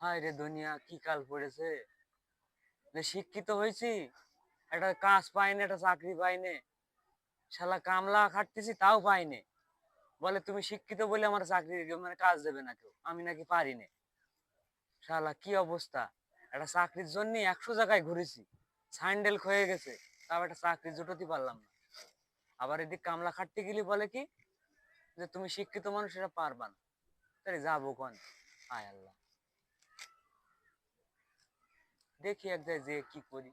হায় রে দুনিয়া, কি কাল পড়েছে! শিক্ষিত হয়েছি, একটা কাজ পাইনি, একটা চাকরি পাইনি। শালা কামলা খাটতেছি তাও পাইনি। বলে তুমি শিক্ষিত বলে আমার চাকরি মানে কাজ দেবে না কেউ, আমি নাকি পারি না। শালা কি অবস্থা! একটা চাকরির জন্য 100 জায়গায় ঘুরেছি, স্যান্ডেল ক্ষয়ে গেছে, তাও একটা চাকরি জুটোতে পারলাম না। আবার এদিক কামলা খাটতে গেলে বলে কি যে তুমি শিক্ষিত মানুষ, এটা পারবা না। তাই যাবো কোন? আয় আল্লাহ, দেখি এক জায়গায় যে কি করি।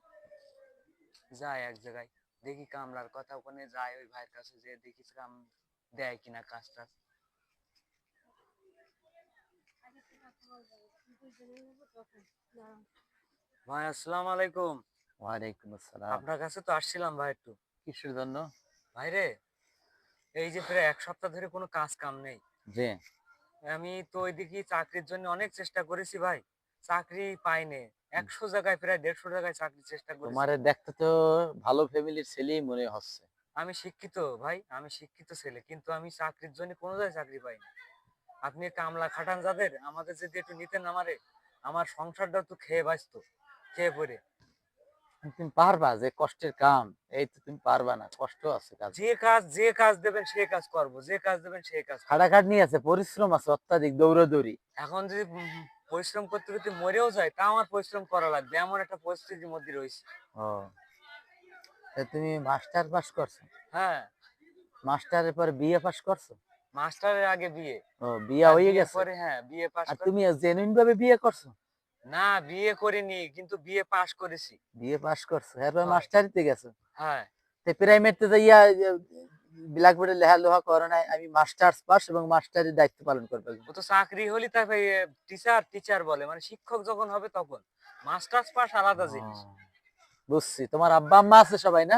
যায় এক জায়গায়, দেখি কামলার কথা, ওখানে যায় ওই ভাইয়ের কাছে, যে দেখি কাম দেয় কিনা, কাজ টাজ। ভাই আসসালামু আলাইকুম। ওয়ালাইকুম আসসালাম। আপনার কাছে তো আসছিলাম ভাই একটু। কিসের জন্য? ভাই রে, এই যে প্রায় 1 সপ্তাহ ধরে কোনো কাজ কাম নেই। জি। আমি তো ওইদিকে চাকরির জন্য অনেক চেষ্টা করেছি ভাই, চাকরি পাইনি। হুম। 100 জায়গায়, প্রায় 150 জায়গায় চাকরির চেষ্টা করেছি। তোমারে দেখতে তো ভালো ফ্যামিলির ছেলেই মনে হচ্ছে। আমি শিক্ষিত ভাই, আমি শিক্ষিত ছেলে, কিন্তু আমি চাকরির জন্য কোনো জায়গায় চাকরি পাইনি। আপনি কামলা খাটান যাদের, আমাদের যদি একটু নিতেন আমারে, আমার সংসারটা তো খেয়ে বাঁচতো, খেয়ে পরে। তুমি পারবা? যে কষ্টের কাম, এই তো তুমি পারবা না। কষ্ট আছে কাজে। যে কাজ দেবেন সে কাজ করব, যে কাজ দেবেন সেই কাজ করব। খাটাখাটনি আছে, পরিশ্রম আছে, অত্যাধিক দৌড়াদৌড়ি। এখন যদি পরিশ্রম করতে করতে মরেও যায়, তা আমার পরিশ্রম করা লাগবে, এমন একটা পরিস্থিতির মধ্যে রয়েছে। ও, তা তুমি মাস্টার পাস করছো? হ্যাঁ। মাস্টারের পরে বিএ পাস করছো? মাস্টারের আগে বিয়ে। ও, বিয়ে আর হয়ে বিয়ের গেছে। পরে, হ্যাঁ, বিয়ে পাশ আর করে। তুমি জেনুইন ভাবে বিয়ে করছো? না, বিয়ে করিনি, কিন্তু বিয়ে পাশ করেছি। বিয়ে পাস করছো, এরপর হয়। মাস্টারিতে গেছো? হ্যাঁ। তে প্রাইমারিতে যাইয়া ব্ল্যাকবোর্ডে লেখা করো নাই, আমি মাস্টার্স পাস এবং মাস্টারের দায়িত্ব পালন করবো? ও তো চাকরি হলে তাকে টিচার টিচার বলে, মানে শিক্ষক যখন হবে তখন। মাস্টার্স পাস আলাদা জিনিস। ও, বুঝছি। তোমার আব্বা আম্মা আছে সবাই না?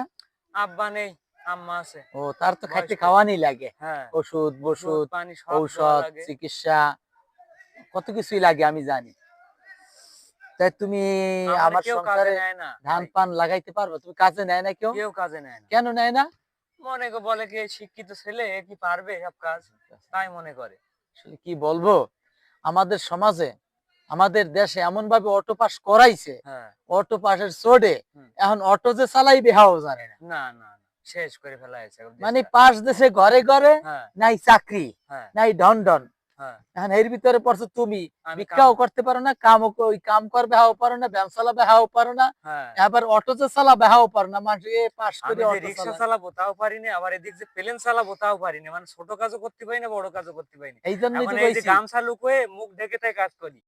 আব্বা নেই, আম্মা আছে। ও, তার তো খাইতে বয়স্ক। খাওয়ানি লাগে। হ্যাঁ। ওষুধ ওষুধ বষুধ, পানি সব দেওয়া ঔষধ, লাগে। চিকিৎসা, কত কিছুই লাগে আমি জানি। তাই তুমি আমার আমার কেউ কাজে সংসারে নেয় না ধান ভাই। পান লাগাইতে পারবো? তুমি কাজে নেয় না কেউ? কেউ কাজে নেয় না। কেন নেয় না? মনে বলে কি শিক্ষিত ছেলে, এ কি পারবে সব কাজ, তাই মনে করে। আসলে কি বলবো, আমাদের সমাজে, আমাদের দেশে এমন ভাবে অটো পাস করাইছে, হ্যাঁ। অটো পাসের চোটে হুম। এখন অটো যে চালাইবে হাও জানে না। না না না, শেষ করে ফেলা হয়েছে মানে দেশটা। পাস দেশে ঘরে ঘরে, হ্যাঁ। নাই চাকরি, হ্যাঁ। নাই ঢন ঢন। হ্যাঁ। এখন এর ভিতরে পড়ছো তুমি, আমি কাম। ভিক্ষাও করতে পারো না, কামও ওই কাম করবে হাও পারো না, ভ্যান চালাবে হাও পারো না, হ্যাঁ। আবার অটো যে চালাবে হাও পারো না। মানুষ পাস করে আমি যে অটো রিক্সা চালায়। চালাবো তাও পারি না, আবার এদিক যে প্লেন চালাবো তাও পারি না, মানে ছোট কাজও করতে পারি না, বড় কাজও করতে পারি না। এই জন্যই এখন তো এই যে কইছি। গামছা লুকোয়ে মুখ ঢেকে তাই কাজ করি।